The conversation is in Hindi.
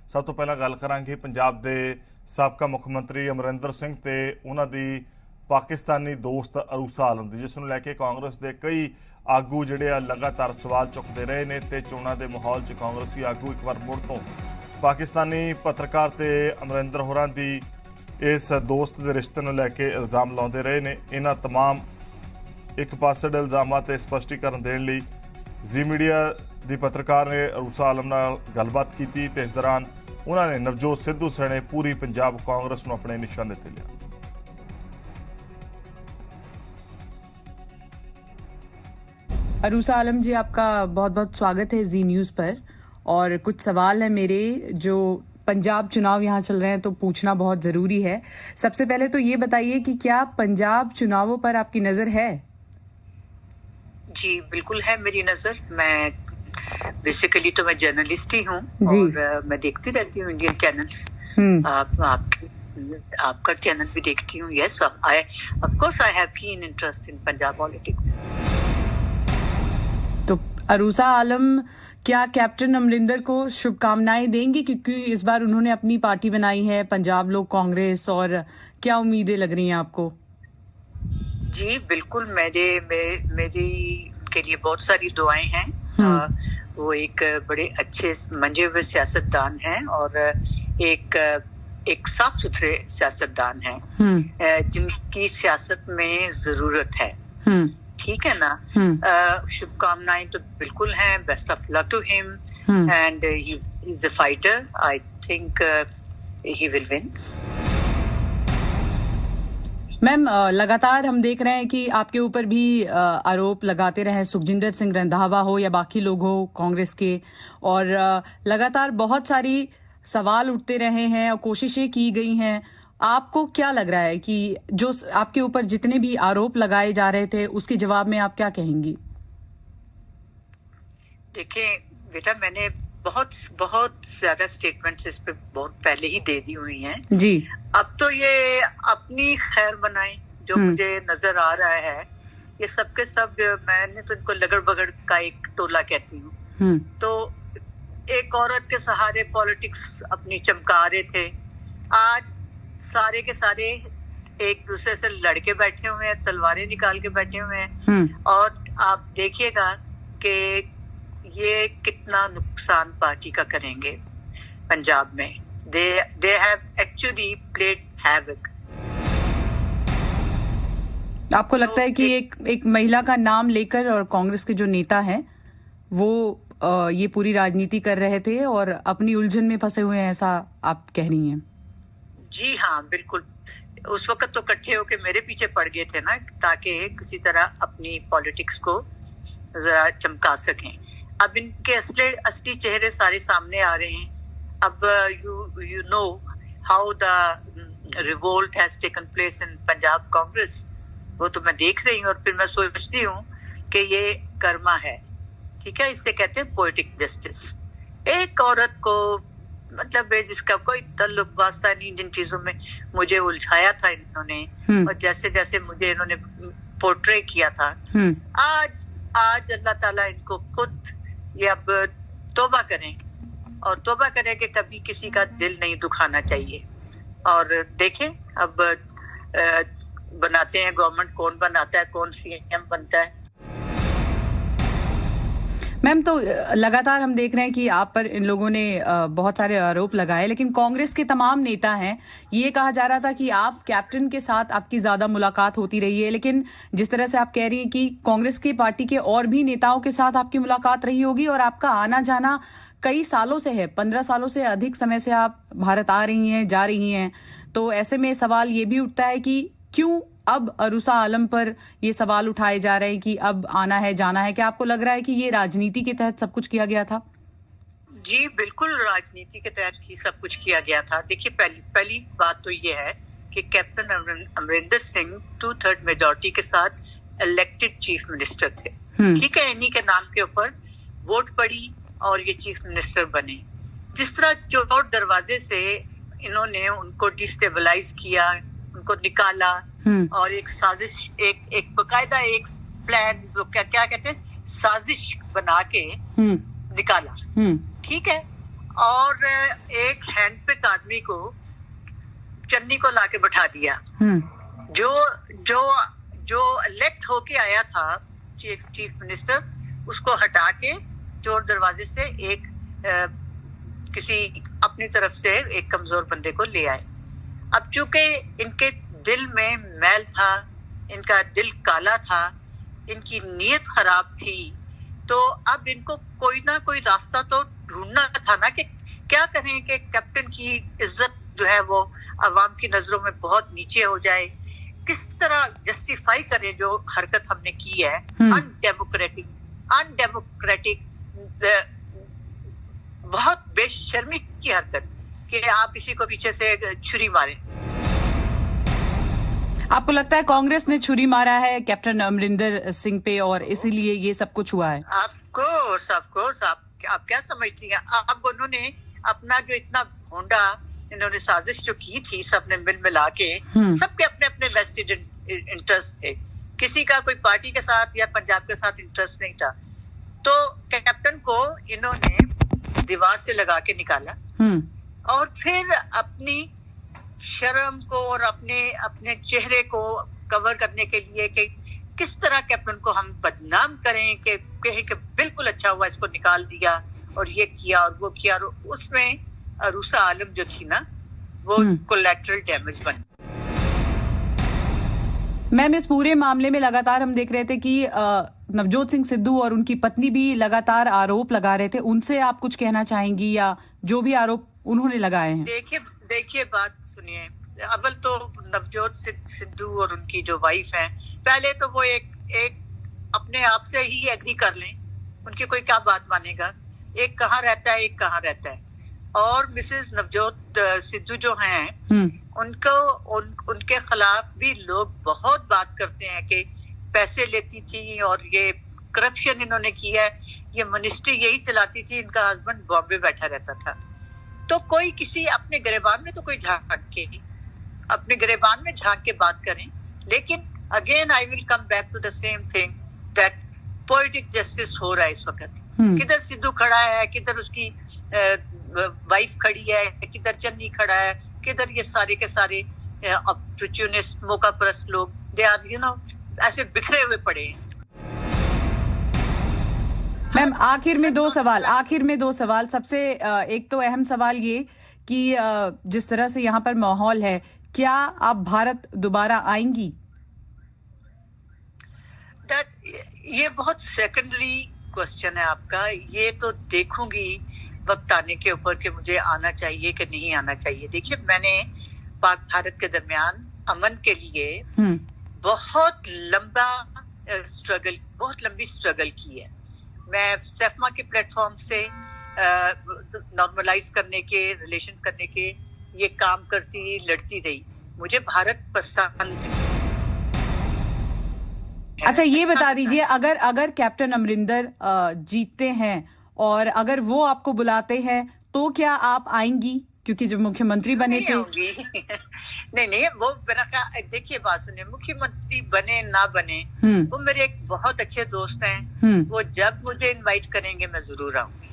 ਸਭ ਤੋਂ ਪਹਿਲਾਂ ਗੱਲ ਕਰਾਂਗੇ ਪੰਜਾਬ ਦੇ ਸਾਬਕਾ ਮੁੱਖ ਮੰਤਰੀ ਅਮਰਿੰਦਰ ਸਿੰਘ ਤੇ ਉਹਨਾਂ ਦੀ ਪਾਕਿਸਤਾਨੀ ਦੋਸਤ ਅਰੂਸਾ ਆਲਮ ਦੀ, ਜਿਸ ਨੂੰ ਲੈ ਕੇ ਕਾਂਗਰਸ ਦੇ ਕਈ ਆਗੂ ਜਿਹੜੇ ਆ ਲਗਾਤਾਰ ਸਵਾਲ ਚੁੱਕਦੇ ਰਹੇ ਨੇ ਤੇ ਚੋਣਾਂ ਦੇ ਮਾਹੌਲ 'ਚ ਕਾਂਗਰਸੀ ਆਗੂ ਇੱਕ ਵਾਰ ਮੁੜ ਤੋਂ ਪਾਕਿਸਤਾਨੀ ਪੱਤਰਕਾਰ ਤੇ ਅਮਰਿੰਦਰ ਹੋਰਾਂ ਦੀ ਇਸ ਦੋਸਤ ਦੇ ਰਿਸ਼ਤੇ ਨੂੰ ਲੈ ਕੇ ਇਲਜ਼ਾਮ ਲਾਉਂਦੇ ਰਹੇ ਨੇ। ਇਹਨਾਂ तमाम ਇੱਕ ਪਾਸੇ ਦੇ ਇਲਜ਼ਾਮਾਂ ਤੇ ਸਪਸ਼ਟੀਕਰਨ ਦੇਣ ਲਈ ਜੀ ਮੀਡੀਆ ਦੀ ਪੱਤਰਕਾਰ ਨੇ ਅਰੂਸਾ ਆਲਮ ਨਾਲ ਗੱਲਬਾਤ ਕੀਤੀ ਤੇ ਇਸ ਦੌਰਾਨ ਉਹਨਾਂ ਨੇ ਨਵਜੋਤ ਸਿੱਧੂ ਸਣੇ ਪੂਰੀ ਪੰਜਾਬ ਕਾਂਗਰਸ ਨੂੰ ਆਪਣੇ ਨਿਸ਼ਾਨੇ ਤੇ ਲਿਆ। अरूसा आलम जी, आपका बहुत बहुत स्वागत है जी न्यूज़ पर। और कुछ सवाल है मेरे, जो पंजाब चुनाव यहाँ चल रहे हैं तो पूछना बहुत ज़रूरी है। सबसे पहले तो ये बताइए कि क्या पंजाब चुनावों पर आपकी नज़र है? जी बिल्कुल है मेरी नज़र। मैं बेसिकली तो मैं जर्नलिस्ट ही हूँ और मैं देखती रहती हूँ इंडियन चैनल्स। आपका चैनल भी देखती हूँ। Yes, of course I have keen interest in Punjab politics. तो अरूसा आलम क्या कैप्टन अमरिंदर को शुभकामनाएं देंगे, क्योंकि इस बार उन्होंने अपनी पार्टी बनाई है पंजाब लोक कांग्रेस, और क्या उम्मीदें लग रही हैं आपको? जी बिल्कुल, मेरी उनके लिए बहुत सारी दुआएं हैं। वो एक बड़े अच्छे मंजे हुए सियासतदान हैं और एक साफ सुथरे सियासतदान हैं जिनकी सियासत में जरूरत है। ठीक है ना। शुभकामनाएं तो बिल्कुल हैं। Best of luck to him and he is a fighter. I think he will win. Ma'am, लगातार हम देख रहे हैं कि आपके ऊपर भी आरोप लगाते रहे सुखजिंदर सिंह रंधावा हो या बाकी लोग हो कांग्रेस के, और लगातार बहुत सारी सवाल उठते रहे हैं और कोशिशें की गई हैं। आपको क्या लग रहा है कि जो आपके ऊपर जितने भी आरोप लगाए जा रहे थे उसके जवाब में आप क्या कहेंगी? देखिए बेटा, मैंने बहुत ज्यादा स्टेटमेंट्स इस पे बहुत पहले ही दे दी हुई हैं जी। अब तो ये अपनी खैर बनाएं। जो मुझे नजर आ रहा है ये सबके सब, मैंने तो इनको लगड़ बगड़ का एक टोला कहती हूँ। तो एक औरत के सहारे पॉलिटिक्स अपनी चमका रहे थे, आज सारे के सारे एक दूसरे से लड़के बैठे हुए हैं, तलवारें निकाल के बैठे हुए हैं। और आप देखिएगा कि ये कितना नुकसान पार्टी का करेंगे पंजाब में। They have actually played havoc। आपको लगता है कि एक महिला का नाम लेकर और कांग्रेस के जो नेता हैं वो ये पूरी राजनीति कर रहे थे और अपनी उलझन में फंसे हुए हैं, ऐसा आप कह रही हैं? जी हाँ बिल्कुल। उस वक्त तो इकट्ठे होके मेरे पीछे पड़ गए थे ना, ताकि किसी तरह अपनी पॉलिटिक्स को जरा चमका सकें। अब इनके असली चेहरे सारे सामने आ रहे हैं। अब you know how the revolt has taken place in Punjab Congress. वो तो मैं देख रही हूँ और फिर मैं सोचती हूँ कि ये कर्मा है। ठीक है, इसे कहते हैं पोएटिक जस्टिस। एक औरत को मतलब जिसका कोई ताल्लुक वास्ता नहीं, जिन चीजों में मुझे उलझाया था इन्होंने और जैसे जैसे मुझे इन्होंने पोर्ट्रे किया था, आज अल्लाह ताला इनको खुद ये अब तौबा करें और तौबा करें कि कभी किसी का दिल नहीं दुखाना चाहिए। और देखें अब बनाते हैं गवर्नमेंट, कौन बनाता है, कौन सीएम बनता है। मैम, तो लगातार हम देख रहे हैं कि आप पर इन लोगों ने बहुत सारे आरोप लगाए, लेकिन कांग्रेस के तमाम नेता हैं। ये कहा जा रहा था कि आप कैप्टन के साथ आपकी ज्यादा मुलाकात होती रही है, लेकिन जिस तरह से आप कह रही हैं कि कांग्रेस की पार्टी के और भी नेताओं के साथ आपकी मुलाकात रही होगी और आपका आना जाना कई सालों से है, 15 सालों से अधिक समय से आप भारत आ रही हैं, जा रही हैं। तो ऐसे में सवाल ये भी उठता है कि क्यों अब अरूसा आलम पर ये सवाल उठाए जा रहे हैं कि अब आना है जाना है? क्या आपको लग रहा है कि ये राजनीति के तहत सब कुछ किया गया था? जी बिल्कुल, राजनीति के तहत ही सब कुछ किया गया था। देखिए पहली बात तो ये है कि कैप्टन अमरिंदर सिंह 2/3 मेजॉरिटी के साथ इलेक्टेड चीफ मिनिस्टर थे। ठीक है, इन्हीं के नाम के ऊपर वोट पड़ी और ये चीफ मिनिस्टर बने। जिस तरह चोर दरवाजे से इन्होंने उनको डिस्टेबलाइज किया, उनको निकाला और एक साजिश, एक बकायदा एक प्लान, जो क्या कहते हैं, साजिश बना के निकाला। ठीक है, और एक आदमी को चन्नी को लाके बैठा दिया। जो जो जो इलेक्ट होके आया था चीफ मिनिस्टर, उसको हटा के चोर दरवाजे से एक किसी अपनी तरफ से एक कमजोर बंदे को ले आए। अब चूंकि इनके दिल में मैल था, इनका दिल काला था, इनकी नीयत खराब थी, तो अब इनको कोई ना कोई रास्ता तो ढूंढना था ना कि क्या करें कि कैप्टन की इज्जत जो है वो अवाम की नजरों में बहुत नीचे हो जाए, किस तरह जस्टिफाई करें जो हरकत हमने की है अनडेमोक्रेटिक बहुत बेशर्मी की हरकत कि आप किसी को पीछे से छुरी मारें। आपको लगता है कांग्रेस ने छुरी मारा है कैप्टन अमरिंदर सिंह पे और इसीलिए ये सब कुछ हुआ है? ऑफकोर्स आप क्या समझती हैं? अब उन्होंने अपना जो इतना भोंडा इन्होंने साजिश जो की थी, सबने मिल मिला के, सबके अपने अपने वेस्टेड इंटरेस्ट थे, किसी का कोई पार्टी के साथ या पंजाब के साथ इंटरेस्ट नहीं था। तो कैप्टन को इन्होंने दीवार से लगा के निकाला और फिर अपनी शर्म को और अपने चेहरे को कवर करने के लिए कि किस तरह कैप्टन को हम बदनाम करें कि बिल्कुल अच्छा हुआ इसको निकाल दिया और ये किया और वो किया, और उसमें अरूसा आलम जो थी ना वो कोलैटरल डैमेज बन। मैम, इस पूरे मामले में लगातार हम देख रहे थे कि नवजोत सिंह सिद्धू और उनकी पत्नी भी लगातार आरोप लगा रहे थे, उनसे आप कुछ कहना चाहेंगी या जो भी आरोप उन्होंने लगाए हैं? देखिए बात सुनिए, अव्वल तो नवजोत सिद्धू और उनकी जो वाइफ है, पहले तो वो एक अपने आप से ही एग्री कर लें, उनकी कोई क्या बात मानेगा, एक कहाँ रहता है एक कहाँ रहता है। और मिसेस नवजोत सिद्धू जो हैं उनके खिलाफ भी लोग बहुत बात करते हैं कि पैसे लेती थी और ये करप्शन इन्होंने किया है, ये मिनिस्ट्री यही चलाती थी, इनका हस्बैंड बॉम्बे बैठा रहता था। तो कोई किसी अपने गिरेबान में तो कोई अपने गिरेबान में झांक के बात करें, लेकिन again I will come back to the same thing that poetic justice हो रहा है इस वक्त। किधर सिद्धू खड़ा है, किधर उसकी वाइफ खड़ी है, किधर चन्नी खड़ा है, किधर ये सारे के सारे अपॉर्चुनिस्ट मौका परस्त लोग, दे आर ऐसे बिखरे हुए पड़े हैं। मैम, आखिर में दो सवाल। सबसे एक तो अहम सवाल ये कि जिस तरह से यहाँ पर माहौल है, क्या आप भारत दोबारा आएंगी? ये बहुत सेकेंडरी क्वेश्चन है आपका। ये तो देखूंगी वक्त आने के ऊपर कि मुझे आना चाहिए कि नहीं आना चाहिए। देखिए, मैंने पाक भारत के दरमियान अमन के लिए बहुत लंबी स्ट्रगल की है। मैं सेफमा के प्लेटफॉर्म से नॉर्मलाइज करने के, रिलेशन करने के ये काम करती लड़ती रही। मुझे भारत पसंद है। अच्छा, ये बता दीजिए, अगर कैप्टन अमरिंदर जीतते हैं और अगर वो आपको बुलाते हैं तो क्या आप आएंगी? क्योंकि जब मुख्यमंत्री बने थे नहीं वो देखिए बात सुनिए, मुख्यमंत्री बने ना बने वो मेरे एक बहुत अच्छे दोस्त हैं, वो जब मुझे इनवाइट करेंगे मैं जरूर आऊंगी।